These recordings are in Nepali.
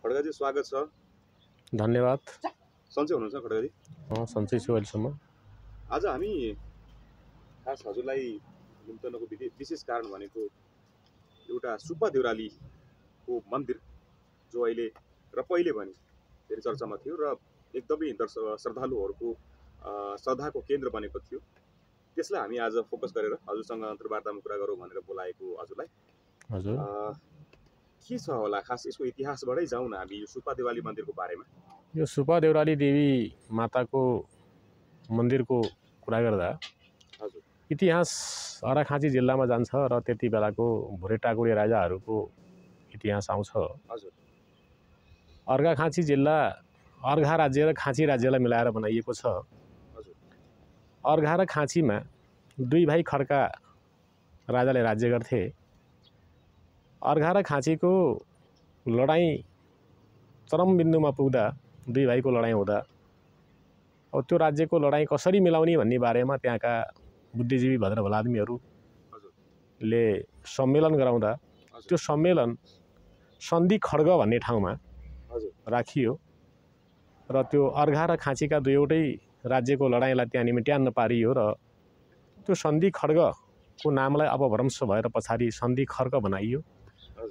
खड्गाजी स्वागत छ। धन्यवाद। सन्चै हुनुहुन्छ खड्गाजी? सन्चै छु अहिलेसम्म। आज हामी खास हजुरलाई निम्तनको विशेष कारण भनेको एउटा सुब्बा देउरालीको मन्दिर जो अहिले र पहिले पनि धेरै चर्चामा थियो र एकदमै श्रद्धालुहरूको श्रद्धाको केन्द्र बनेको थियो। त्यसलाई हामी आज फोकस गरेर हजुरसँग अन्तर्वार्तामा कुरा गरौँ भनेर बोलाएको हजुरलाई। हजुर, के छ होला खास यसको इतिहासबाटै जाउँ न हामी यो सुब्बा देउराली मन्दिरको बारेमा। यो सुब्बा देउराली देवी माताको मन्दिरको कुरा गर्दा हजुर इतिहास अर्घाखाँची जिल्लामा जान्छ र त्यति बेलाको भुरे टाकुरे राजाहरूको इतिहास आउँछ। हजुर, अर्घाखाँची जिल्ला अर्घा राज्य र खाँची राज्यलाई मिलाएर बनाइएको छ। हजुर, अर्घा र खाँचीमा दुई भाइ खड्का राजाले राज्य गर्थे। अर्घा र खाँचीको लडाईँ चरम बिन्दुमा पुग्दा दुई भाइको लडाईँ हुँदा अब त्यो राज्यको लडाईँ कसरी मिलाउने भन्ने बारेमा त्यहाँका बुद्धिजीवी भद्रभला आदमीहरूले सम्मेलन गराउँदा त्यो सम्मेलन सन्धि खड्ग भन्ने ठाउँमा राखियो र त्यो अर्घा र खाँचीका दुईवटै राज्यको लडाईँलाई त्यहाँ निम्त्यान्न पारियो र त्यो सन्धि खड्गको नामलाई अपभ्रंश भएर पछाडि सन्धि खड्ग बनाइयो,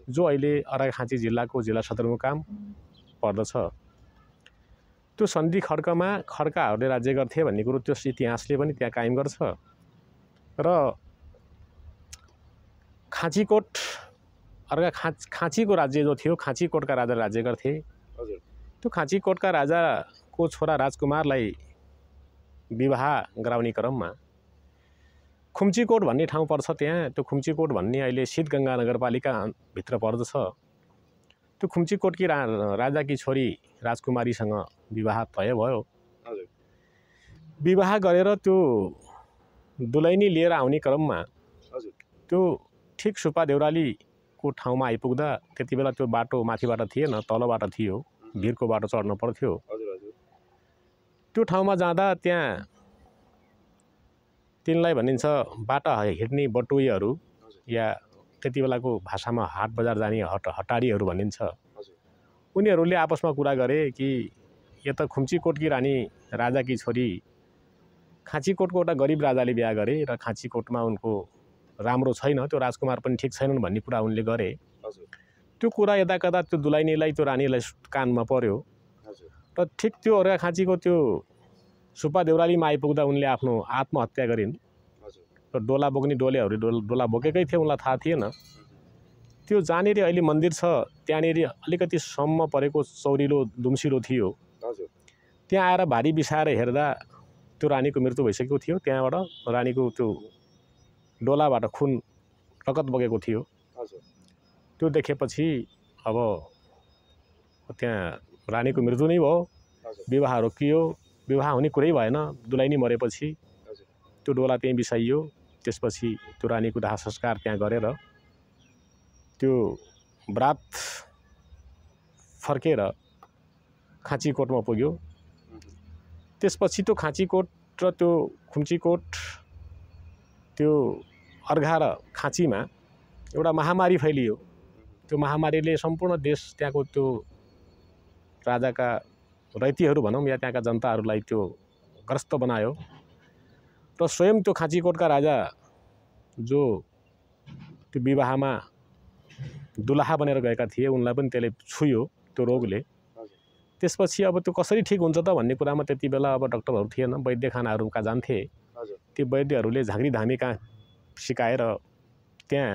जो अहिले अर्घाखाँची जिल्लाको जिल्ला सदरमुकाम पर्दछ। त्यो सन्धि खड्गमा खड्काहरूले राज्य गर्थे भन्ने कुरो त्यो इतिहासले पनि त्यहाँ कायम गर्छ। र खाँचीकोट खाँचीको राज्य जो थियो, खाँचीकोटका राजा राज्य गर्थे। त्यो खाँचीकोटका राजाको छोरा राजकुमारलाई विवाह गराउने क्रममा खुम्चीकोट भन्ने ठाउँ पर्छ त्यहाँ। त्यो खुम्चीकोट भन्ने अहिले सिद्धगङ्गा नगरपालिकाभित्र पर्दछ। त्यो खुम्चीकोटकी राजाकी छोरी राजकुमारीसँग विवाह तय भयो। विवाह गरेर त्यो दुलैनी लिएर आउने क्रममा त्यो ठिक सुब्बा देउरालीको ठाउँमा आइपुग्दा त्यति बेला त्यो बाटो माथिबाट थिएन, तलबाट थियो, भिरको बाटो चढ्नु पर्थ्यो। त्यो ठाउँमा जाँदा त्यहाँ तिनलाई भनिन्छ बाटा हिँड्ने बटुइहरू या त्यति बेलाको भाषामा हाट बजार जाने हटाडीहरू भनिन्छ। उनीहरूले आपसमा कुरा गरे कि यो त खुम्चीकोटकी रानी राजाकी छोरी खाँचीकोटको एउटा गरिब राजाले बिहा गरे र खाँचीकोटमा उनको राम्रो छैन, त्यो राजकुमार पनि ठिक छैनन् भन्ने कुरा उनले गरे। त्यो कुरा यता कता त्यो दुलाइनीलाई त्यो रानीलाई कानमा पर्यो र ठिक त्यो अर्घाखाँचीको त्यो सुब्बा देउरालीमा आइपुग्दा उनले आफ्नो आत्महत्या गरिन्। र डोला बोक्ने डोलेहरू डोला बोकेकै थिए, उनलाई थाहा थिएन। त्यो जहाँनिर अहिले मन्दिर छ त्यहाँनिर अलिकति सम्म परेको चौरिलो दुम्सिलो थियो। त्यहाँ आएर भारी बिसाएर हेर्दा त्यो रानीको मृत्यु भइसकेको थियो। त्यहाँबाट रानीको त्यो डोलाबाट खुन रगत बगेको थियो। त्यो देखेपछि अब त्यहाँ रानीको मृत्यु नै भयो। विवाह रोकियो, विवाह हुने कुरै भएन। दुलाइनी मरेपछि त्यो डोला त्यहीँ बिसाइयो। त्यसपछि त्यो रानीको दाह संस्कार त्यहाँ गरेर त्यो बरात फर्केर खाँचीकोटमा पुग्यो। त्यसपछि त्यो खाँचीकोट र त्यो खुम्चीकोट त्यो अर्घा र खाँचीमा एउटा महामारी फैलियो। त्यो महामारीले सम्पूर्ण देश त्यहाँको त्यो राजाका रैतीहरू भनौँ या त्यहाँका जनताहरूलाई त्यो ग्रस्त बनायो। र स्वयं त्यो खाँचीकोटका राजा जो त्यो विवाहमा दुलाहा बनेर गएका थिए उनलाई पनि त्यसले छुयो त्यो रोगले। त्यसपछि अब त्यो कसरी ठिक हुन्छ त भन्ने कुरामा त्यति बेला अब डक्टरहरू थिएन, वैद्यखानाहरू कहाँ जान्थे। त्यो वैद्यहरूले झाँक्री धामी कहाँ सिकाएर त्यहाँ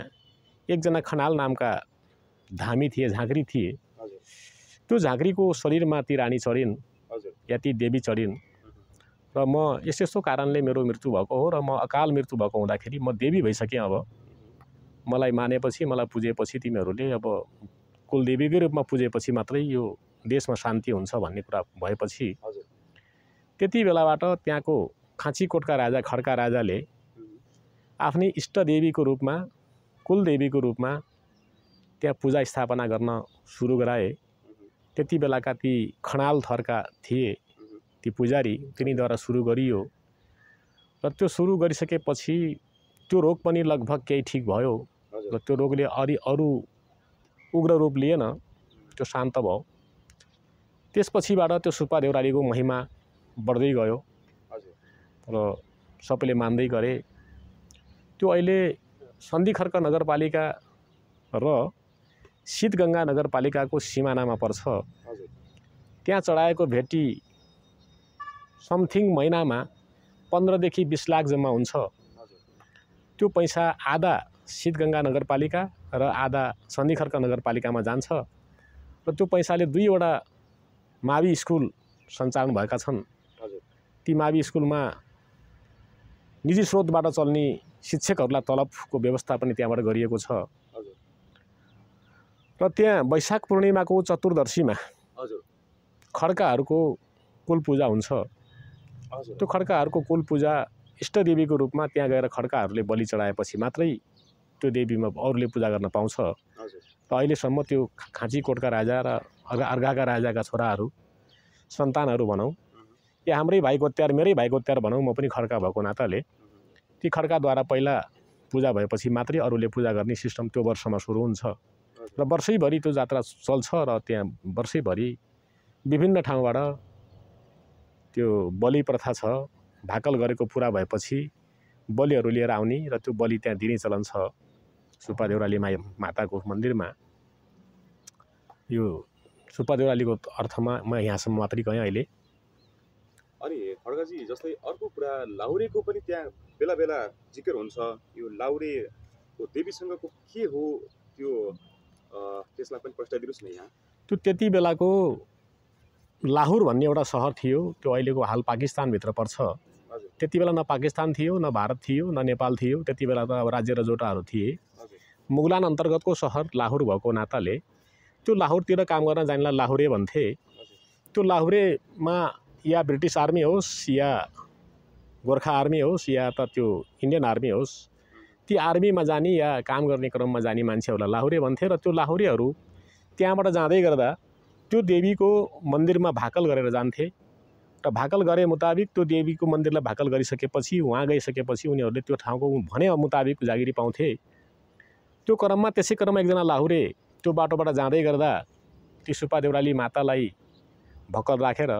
एकजना खनाल नामका धामी थिए, झाँक्री थिए। त्यो झाँक्रीको शरीरमा ती रानी चढिन् या ती देवी चढिन् र म यस्तो कारणले मेरो मृत्यु भएको हो र म अकाल मृत्यु भएको हुँदाखेरि म देवी भइसकेँ। अब मलाई मानेपछि, मलाई पुजेपछि तिमीहरूले अब कुलदेवीकै रूपमा पुजेपछि मात्रै यो देशमा शान्ति हुन्छ भन्ने कुरा भएपछि त्यति बेलाबाट त्यहाँको खाँचीकोटका राजा खड्का राजाले आफ्नै इष्टदेवीको रूपमा, कुलदेवीको रूपमा त्यहाँ पूजा स्थापना गर्न सुरु गराए। त्यति बेलाका ती खनाल थरका थिए ती पुजारी, तिनीद्वारा सुरु गरियो। र त्यो सुरु गरिसकेपछि त्यो रोग पनि लगभग केही ठिक भयो र त्यो रोगले अरू उग्र रूप लिएन, त्यो शान्त भयो। त्यसपछिबाट त्यो सुब्बा देउरालीको महिमा बढ्दै गयो हजुर र सबैले मान्दै गरे। त्यो अहिले सन्धिखर्क नगरपालिका र शीतगङ्गा नगरपालिकाको सिमानामा पर्छ। हजुर त्यहाँ चढाएको भेटी समथिङ महिनामा 15 देखि 20 लाख जम्मा हुन्छ। हजुर त्यो पैसा आधा शीतगङ्गा नगरपालिका र आधा सन्धिखर्क नगरपालिकामा जान्छ र त्यो पैसाले 2वटा मावि स्कुल सञ्चालन भएका छन्। हजुर ती मावि स्कुलमा निजी स्रोतबाट चल्ने शिक्षकहरूलाई तलबको व्यवस्था पनि त्यहाँबाट गरिएको छ। हजुर र त्यहाँ वैशाख पूर्णिमाको चतुर्दशीमा हजुर खड्काहरूको कुल पूजा हुन्छ। हजुर त्यो खड्काहरूको कुल पूजा इष्टदेवीको रूपमा त्यहाँ गएर खड्काहरूले बलि चढाएपछि मात्रै त्यो देवीमा अरूले पूजा गर्न पाउँछ। हजुर र अहिलेसम्म त्यो खाँचीकोटका राजा र अर्घाका राजाका छोराहरू सन्तानहरू भनौँ या हाम्रै भाइ गोत्यार मेरै भाइ गोत्यार भनौँ, म पनि खड्का भएको नाताले ती खड्काद्वारा पहिला पूजा भएपछि मात्रै अरूले पूजा गर्ने सिस्टम त्यो वर्षमा सुरु हुन्छ र वर्षैभरि त्यो जात्रा चल्छ र त्यहाँ वर्षैभरि विभिन्न ठाउँबाट त्यो बलि प्रथा छ। भाकल गरेको पुरा भएपछि बलिहरू लिएर आउने र त्यो बलि त्यहाँ दिने चलन छ सुब्बा देउराली माताको मन्दिरमा। यो सुब्बा देउरालीको अर्थमा म यहाँसम्म मात्रै गएँ अहिले। अनि खड्काजी जस्तै अर्को कुरा लाहुरेको पनि त्यहाँ बेला बेला जिकर हुन्छ। यो लाहुरेको देवीसँगको के हो त्यो त्यसलाई पनि प्रस्ताइदिनुहोस् न यहाँ। त्यो त्यति बेलाको लाहुर भन्ने एउटा सहर थियो, त्यो अहिलेको हाल पाकिस्तानभित्र पर्छ। हजुर त्यति बेला न पाकिस्तान थियो, न भारत थियो, न नेपाल थियो। त्यति बेला त अब राज्य र जोटाहरू थिए। हजुर मुगलान अन्तर्गतको सहर लाहुर भएको नाताले त्यो लाहुरतिर काम गर्न जानेलाई लाहुरे भन्थे। त्यो लाहुरेमा या ब्रिटिस आर्मी होस् या गोर्खा आर्मी होस् या त त्यो इन्डियन आर्मी होस्, ती आर्मीमा जाने या काम गर्ने क्रममा जाने मान्छेहरूलाई लाहुरे भन्थे। र त्यो लाहुरेहरू त्यहाँबाट जाँदै गर्दा त्यो देवीको मन्दिरमा भाकल गरेर जान्थे र भाकल गरे मुताबिक त्यो देवीको मन्दिरलाई भाकल गरिसकेपछि उहाँ गइसकेपछि उनीहरूले त्यो ठाउँको भने मुताबिक जागिरी पाउँथे। त्यो क्रममा त्यसै क्रममा एकजना लाहुरे त्यो बाटोबाट जाँदै गर्दा ती सुब्बा देउराली मातालाई भक्कल राखेर,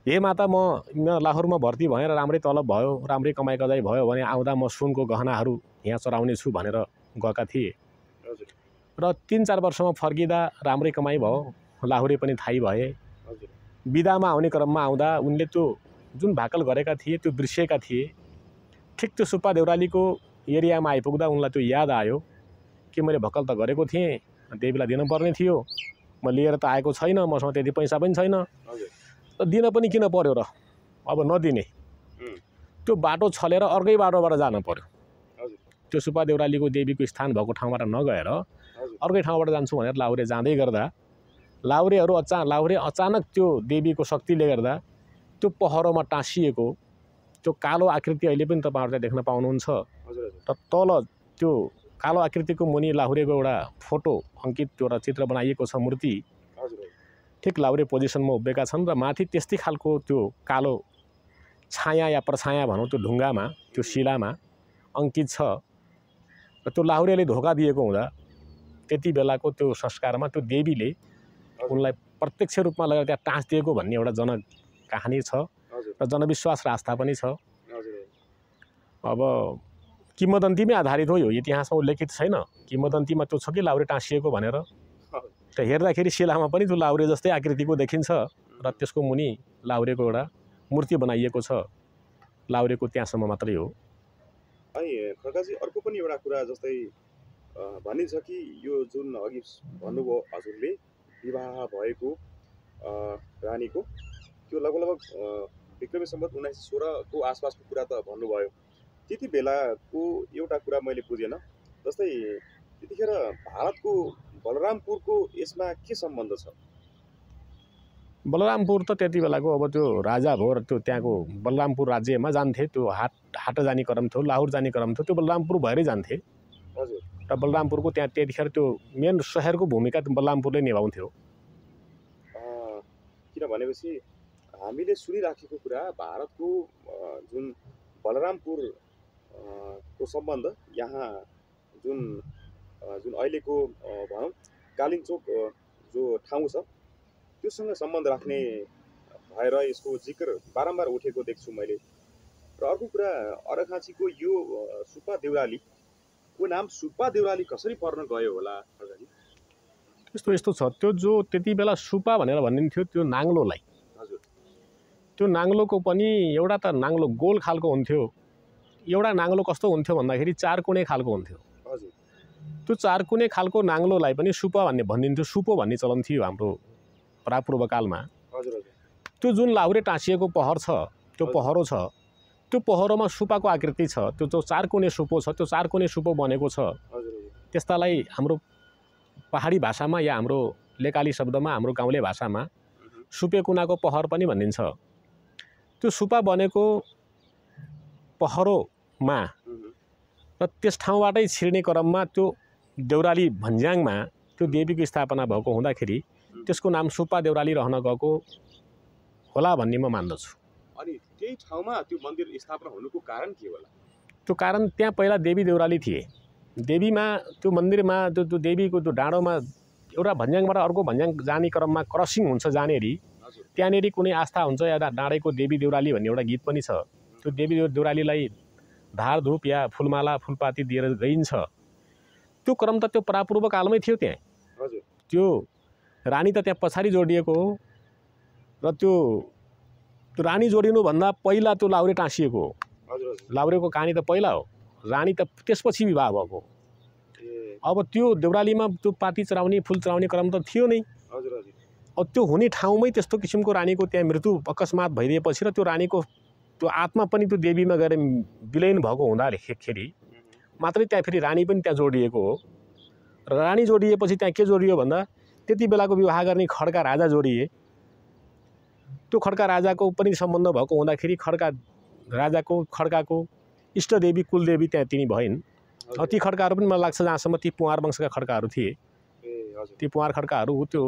हे माता, म लाहोरमा भर्ती भएँ र राम्रै तलब भयो, राम्रै कमाइ कजाइ भयो भने आउँदा म सुनको गहनाहरू यहाँ चढाउने छु भनेर गएका थिए। हजुर र 3-4 वर्षमा फर्किँदा राम्रै कमाइ भयो, लाहुरे पनि थाहै भए। हजुर बिदामा आउने क्रममा आउँदा उनले त्यो जुन भाकल गरेका थिए त्यो बिर्सिएका थिए। ठिक त्यो सुब्बा देउरालीको एरियामा आइपुग्दा उनलाई त्यो याद आयो कि मैले भक्कल त गरेको थिएँ, देवीलाई दिनुपर्ने थियो, म लिएर त आएको छैन, मसँग त्यति पैसा पनि छैन, हजुर त दिन पनि किन पर्यो र, अब नदिने। त्यो बाटो छलेर अर्कै बाटोबाट जानु पर्यो। हजुर त्यो सुब्बा देउरालीको देवीको स्थान भएको ठाउँबाट नगएर हजुर अर्कै ठाउँबाट जान्छु भनेर लाहुरे जाँदै गर्दा लाहुरे अचानक त्यो देवीको शक्तिले गर्दा त्यो पहरोमा टाँसिएको त्यो कालो आकृति अहिले पनि तपाईँहरूले देख्न पाउनुहुन्छ। हजुर र तल त्यो कालो आकृतिको मुनि लाहुरेको एउटा फोटो अङ्कित एउटा चित्र बनाइएको छ, मूर्ति हजुर ठिक लाहुरे पोजिसनमा उभिएका छन् र माथि त्यस्तै खालको त्यो कालो छाया या परछाया भनौँ त्यो ढुङ्गामा त्यो शिलामा अङ्कित छ। र त्यो लाहुरेले धोका दिएको हुँदा त्यति बेलाको त्यो संस्कारमा त्यो देवीले उनलाई प्रत्यक्ष रूपमा लगेर त्यहाँ टाँसिदिएको भन्ने एउटा कहानी छ र जनविश्वास र आस्था पनि छ। अब किंवदन्तीमै आधारित हो, यो इतिहासमा उल्लेखित छैन। किंवदन्तीमा त्यो छ कि लाहुरे टाँसिएको भनेर। त हेर्दाखेरि शिलामा पनि त्यो लाहुरे जस्तै आकृतिको देखिन्छ र त्यसको मुनि लाहुरेको एउटा मूर्ति बनाइएको छ। लाहुरेको त्यहाँसम्म मात्रै हो। अनि खड्काजी अर्को पनि एउटा कुरा जस्तै भनिन्छ कि यो जुन अघि भन्नुभयो हजुरले विवाह भएको रानीको त्यो लगभग विक्रमी सम्वत 1916 को आसपासको कुरा त भन्नुभयो। त्यति बेलाको एउटा कुरा मैले बुझेन, जस्तै त्यतिखेर भारतको बलरामपुरको यसमा के सम्बन्ध छ? बलरामपुर त त्यति बेलाको अब त्यो राजा भयो र त्यो त्यहाँको बलरामपुर राज्यमा जान्थे। त्यो हाट जाने क्रम थियो, लाहुर जाने क्रम थियो, त्यो बलरामपुर भएरै जान्थे। हजुर र बलरामपुरको त्यहाँ त्यतिखेर त्यो मेन सहरको भूमिका बलरामपुरले निभाउँथ्यो। किन भनेपछि हामीले सुनिराखेको कुरा भारतको जुन बलरामपुर को सम्बन्ध यहाँ जुन अहिलेको भनौँ कालिम्चोक जो ठाउँ छ त्योसँग सम्बन्ध राख्ने भएर यसको जिक्र बारम्बार उठेको देख्छु मैले। र अर्को कुरा अर्घाखाँचीको यो सुब्बा देउरालीको नाम सुब्बा देउराली कसरी पर्न गयो होला खड्काजी? यस्तो छ, त्यो जो त्यति बेला सुपा भनेर भनिन्थ्यो त्यो नाङ्लोलाई। हजुर। त्यो नाङ्लोको पनि एउटा त नाङ्लो गोल खालको हुन्थ्यो, एउटा नाङ्लो कस्तो हुन्थ्यो भन्दाखेरि चारकुने खालको हुन्थ्यो। हजुर। त्यो चारकुने खालको नाङ्लोलाई पनि सुपा भन्ने भनिन्थ्यो, सुपो भन्ने चलन थियो हाम्रो प्रापूर्वकालमा। हजुर हजुर। त्यो जुन लाहुरे टाँसिएको पहर छ, त्यो पहरो छ, त्यो पहरोमा सुपाको आकृति छ, त्यो जो चारकुने सुपो छ, त्यो चारकुने सुपो बनेको छ। त्यस्तालाई हाम्रो पहाडी भाषामा या हाम्रो लेकाली शब्दमा, हाम्रो गाउँले भाषामा सुपेकुनाको पहर पनि भनिन्छ। त्यो सुपा बनेको पहरोमा र त्यस ठाउँबाटै छिर्ने क्रममा त्यो देउराली भन्ज्याङमा त्यो देवीको स्थापना भएको हुँदाखेरि त्यसको नाम सुब्बा देउराली रहन गएको होला भन्ने म मान्दछु। अनि त्यही ठाउँमा त्यो मन्दिर स्थापना हुनुको कारण के होला? त्यो कारण त्यहाँ पहिला देवी देउराली थिए। देवीमा त्यो मन्दिरमा त्यो देवीको त्यो डाँडोमा एउटा भन्ज्याङबाट अर्को भन्ज्याङ जाने क्रममा क्रसिङ हुन्छ जानेरी, त्यहाँनेरि कुनै आस्था हुन्छ या डाँडेको देवी देउराली भन्ने एउटा गीत पनि छ। त्यो देवी देउरालीलाई धार धुप या फुलमाला फुलपाती दिएर गइन्छ। त्यो क्रम त त्यो प्रापूर्वकालमै थियो त्यहाँ। त्यो रानी त त्यहाँ पछाडि जोडिएको हो र त्यो रानी जोडिनुभन्दा पहिला त्यो लाहुरे टाँसिएको हो। लाहुरेको कहानी त पहिला हो, रानी त त्यसपछि विवाह भएको। अब त्यो देउरालीमा त्यो पाती चढाउने फुल चढाउने क्रम त थियो नै। अब त्यो हुने ठाउँमै त्यस्तो किसिमको रानीको त्यहाँ मृत्यु अकस्मात भइदिएपछि र त्यो रानीको त्यो आत्मा पनि त्यो देवीमा गएर विलयन भएको हुँदाखेरि मात्रै त्यहाँ फेरि रानी पनि त्यहाँ जोडिएको हो। र रानी जोडिएपछि त्यहाँ के जोडियो भन्दा त्यति बेलाको विवाह गर्ने खड्का राजा जोडिए। त्यो खड्का राजाको पनि सम्बन्ध भएको हुँदाखेरि खड्काको इष्टदेवी कुलदेवी त्यहाँ तिनी भइन्। ती खड्काहरू पनि मलाई लाग्छ जहाँसम्म ती पुवार वंशका खड्काहरू थिए। ती पुवार खड्काहरू त्यो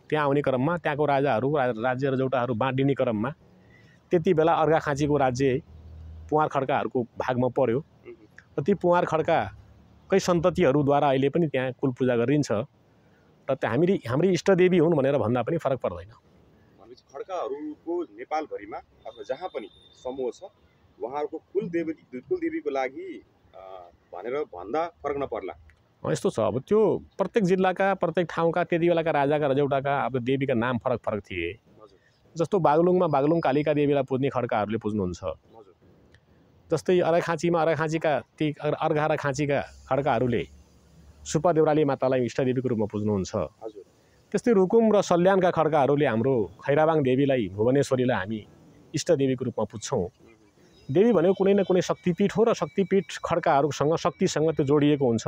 त्यहाँ आउने क्रममा त्यहाँको राजाहरू राज्य रजौटाहरू बाँडिने क्रममा त्यति बेला अर्घाखाँचीको राज्य पुवार खड्काहरूको भागमा पर्यो र ती पुवार खड्काकै सन्ततिहरूद्वारा अहिले पनि त्यहाँ कुल पूजा गरिन्छ र हाम्री इष्टदेवी हुन् भनेर भन्दा पनि फरक पर्दैन। खड्काहरूको नेपालभरिमा अथवा जहाँ पनि समूह छ उहाँहरूको कुलदेवीको लागि भनेर भन्दा फरक नपर्ला। यस्तो छ, अब त्यो प्रत्येक जिल्लाका प्रत्येक ठाउँका त्यति बेलाका राजाका रजौटाका अब देवीका नाम फरक फरक थिए। जस्तो बागलुङमा बागलुङ कालिका देवीलाई पुज्ने खड्काहरूले पुज्नुहुन्छ। जस्तै अर्घाखाँचीमा अर्घाखाँचीका ती अर्घा र खाँचीका खड्काहरूले सुब्बा देउराली मातालाई इष्टदेवीको रूपमा पुज्नुहुन्छ। त्यस्तै रुकुम र सल्यानका खड्काहरूले हाम्रो खैराबाङ देवीलाई भुवनेश्वरीलाई हामी इष्टदेवीको रूपमा पुज्छौँ। देवी भनेको कुनै न कुनै शक्तिपीठ हो र शक्तिपीठ खड्काहरूसँग शक्तिसँग त्यो जोडिएको हुन्छ।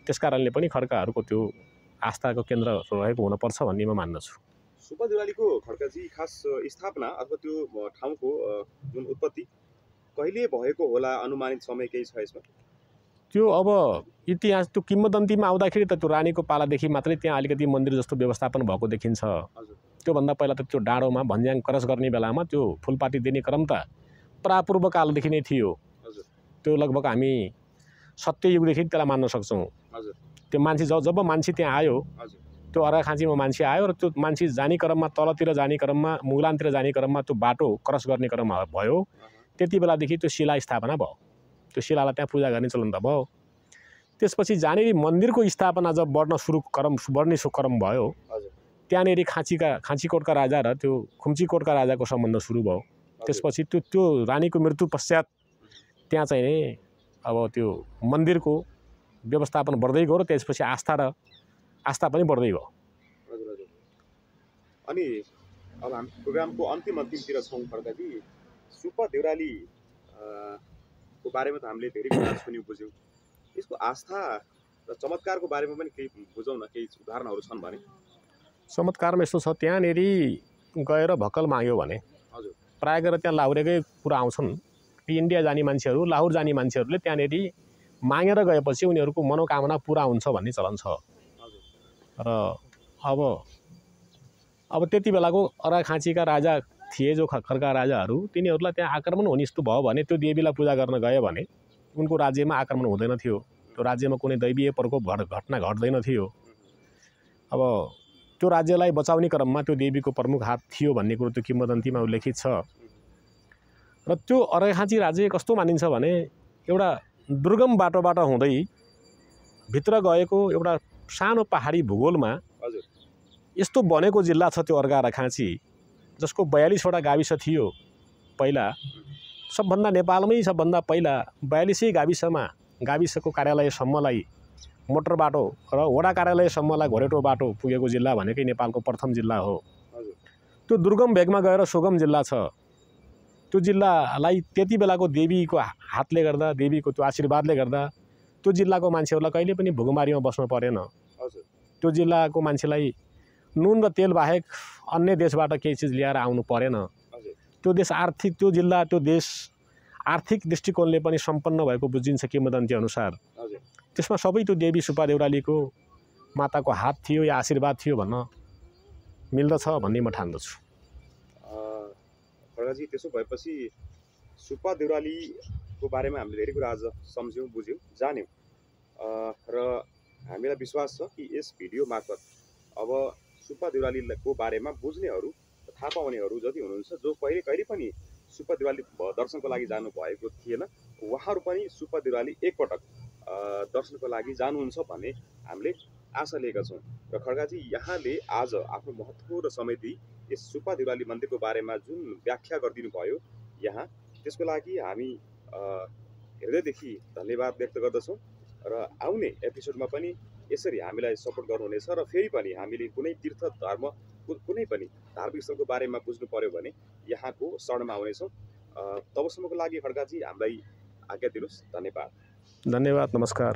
त्यस कारणले पनि खड्काहरूको त्यो आस्थाको केन्द्र रहेको हुनुपर्छ भन्ने म मान्दछु। सुब्बा देउरालीको खड्काजी खास स्थापना अथवा त्यो ठाउँको जुन उत्पत्ति कहिले भएको होला, अनुमानित समय केही छ यसमा? त्यो अब इतिहास त्यो किम्वदन्तीमा आउँदाखेरि त त्यो रानीको पालादेखि मात्रै त्यहाँ अलिकति मन्दिर जस्तो व्यवस्थापन भएको देखिन्छ। त्योभन्दा पहिला त त्यो डाँडोमा भन्ज्याङ क्रस गर्ने बेलामा त्यो फुलपाती दिने क्रम त प्रापूर्वकालदेखि नै थियो। त्यो लगभग हामी सत्ययुगदेखि त्यसलाई मान्न सक्छौँ। त्यो मान्छे जब मान्छे त्यहाँ आयो, त्यो अर्घाखाँचीमा मान्छे आयो र त्यो मान्छे जाने क्रममा तलतिर जाने क्रममा मुगलानतिर जाने क्रममा त्यो बाटो क्रस गर्ने क्रम भयो। त्यति बेलादेखि त्यो शिला स्थापना भयो। त्यो शिलालाई त्यहाँ पूजा गर्ने चलन त भयो। त्यसपछि जहाँनिर मन्दिरको स्थापना जब बढ्ने क्रम भयो, त्यहाँनिर खाँचीकोटका राजा र त्यो खुम्चीकोटका राजाको सम्बन्ध सुरु भयो। त्यसपछि त्यो रानीको मृत्यु पश्चात त्यहाँ चाहिँ नि अब त्यो मन्दिरको व्यवस्थापन बढ्दै गयो र त्यसपछि आस्था पनि बढ्दै गयो। अनि अब हामी प्रोग्रामको अन्तिमतिर छौँ खड्काजी। सुब्बा देउराली को बारेमा त हामीले धेरै कुरा सुन्यौँ बुझ्यौँ। यसको आस्था र चमत्कारको बारेमा पनि केही बुझौँ न, केही उदाहरणहरू छन् भने? चमत्कारमा यस्तो छ, त्यहाँनिर गएर भक्कल माग्यो भने प्राय गरेर त्यहाँ लाहुरेकै कुरा आउँछन्। इन्डिया जाने मान्छेहरू, लाहुर जाने मान्छेहरूले त्यहाँनिर मागेर गएपछि उनीहरूको मनोकामना पुरा हुन्छ भन्ने चलन छ। र अब त्यति बेलाको अर्घाखाँचीका राजा थिए जो खड्का राजाहरू, तिनीहरूलाई त्यहाँ आक्रमण हुने यस्तो भयो भने त्यो देवीलाई पूजा गर्न गयो भने उनको राज्यमा आक्रमण हुँदैन थियो। त्यो राज्यमा कुनै दैवीय प्रकोप घटना घट्दैन थियो। अब त्यो राज्यलाई बचाउने क्रममा त्यो देवीको प्रमुख हात थियो भन्ने कुरो त्यो किंवदन्तीमा उल्लेखित छ। र त्यो अर्घाखाँची राज्य कस्तो मानिन्छ भने एउटा दुर्गम बाटोबाट हुँदै भित्र गएको एउटा सानो पहाडी भूगोलमा हजुर यस्तो बनेको जिल्ला छ त्यो अर्घाखाँची, जसको 42वटा गाविस थियो पहिला। सबभन्दा नेपालमै सबभन्दा पहिला 42 गाविसको कार्यालयसम्मलाई मोटर बाटो र वडा कार्यालयसम्मलाई घोरेटो बाटो पुगेको जिल्ला भनेकै नेपालको प्रथम जिल्ला हो। हजुर त्यो दुर्गम भेगमा गएर सुगम जिल्ला छ। त्यो जिल्लालाई त्यति बेलाको देवीको हातले गर्दा, देवीको त्यो आशीर्वादले गर्दा त्यो जिल्लाको मान्छेहरूलाई कहिले पनि भुगमारीमा बस्नु परेन। हजुर त्यो जिल्लाको मान्छेलाई नुन र तेल बाहेक अन्य देशबाट केही चिज ल्याएर आउनु परेन। हजुर त्यो देश आर्थिक, त्यो जिल्ला, त्यो देश आर्थिक दृष्टिकोणले पनि सम्पन्न भएको बुझिन्छ किंवदन्ती अनुसार। हजुर त्यसमा सबै त्यो देवी सुब्बा देउरालीको माताको हात थियो या आशीर्वाद थियो भन्न मिल्दछ भन्ने म ठान्दछु। खड्गाजी, त्यसो भएपछि सुब्बा देउरालीको बारेमा हामीले धेरै कुरा आज सम्झ्यौँ, बुझ्यौँ, जान्यौँ र हामीलाई विश्वास छ कि यस भिडियो मार्फत अब सुब्बा देउरालीको बारेमा बुझ्नेहरू, थाहा पाउनेहरू जति हुनुहुन्छ, जो कहिले पनि सुब्बा देउराली दर्शनको लागि जानु भएको थिएन, उहाँहरू पनि सुब्बा देउराली एकपटक दर्शनको लागि जानुहुन्छ भन्ने हामीले आशा लिएका छौँ। र खड्गाजी, यहाँले आज आफ्नो महत्त्वपूर्ण समय दिई यस सुब्बा देउराली मन्दिरको बारेमा जुन व्याख्या गरिदिनु भयो यहाँ, त्यसको लागि हामी हृदयदेखि धन्यवाद व्यक्त गर्दछौँ। र आउने एपिसोडमा पनि यसरी हामीलाई सपोर्ट गर्नुहुनेछ र फेरि पनि हामीले कुनै तीर्थ धर्म, कुनै पनि धार्मिक स्थलको बारेमा बुझ्नु पर्यो भने यहाँको शरणमा आउनेछौँ। तबसम्मको लागि खड्गाजी हामीलाई आज्ञा दिनुहोस्। धन्यवाद। धन्यवाद, नमस्कार।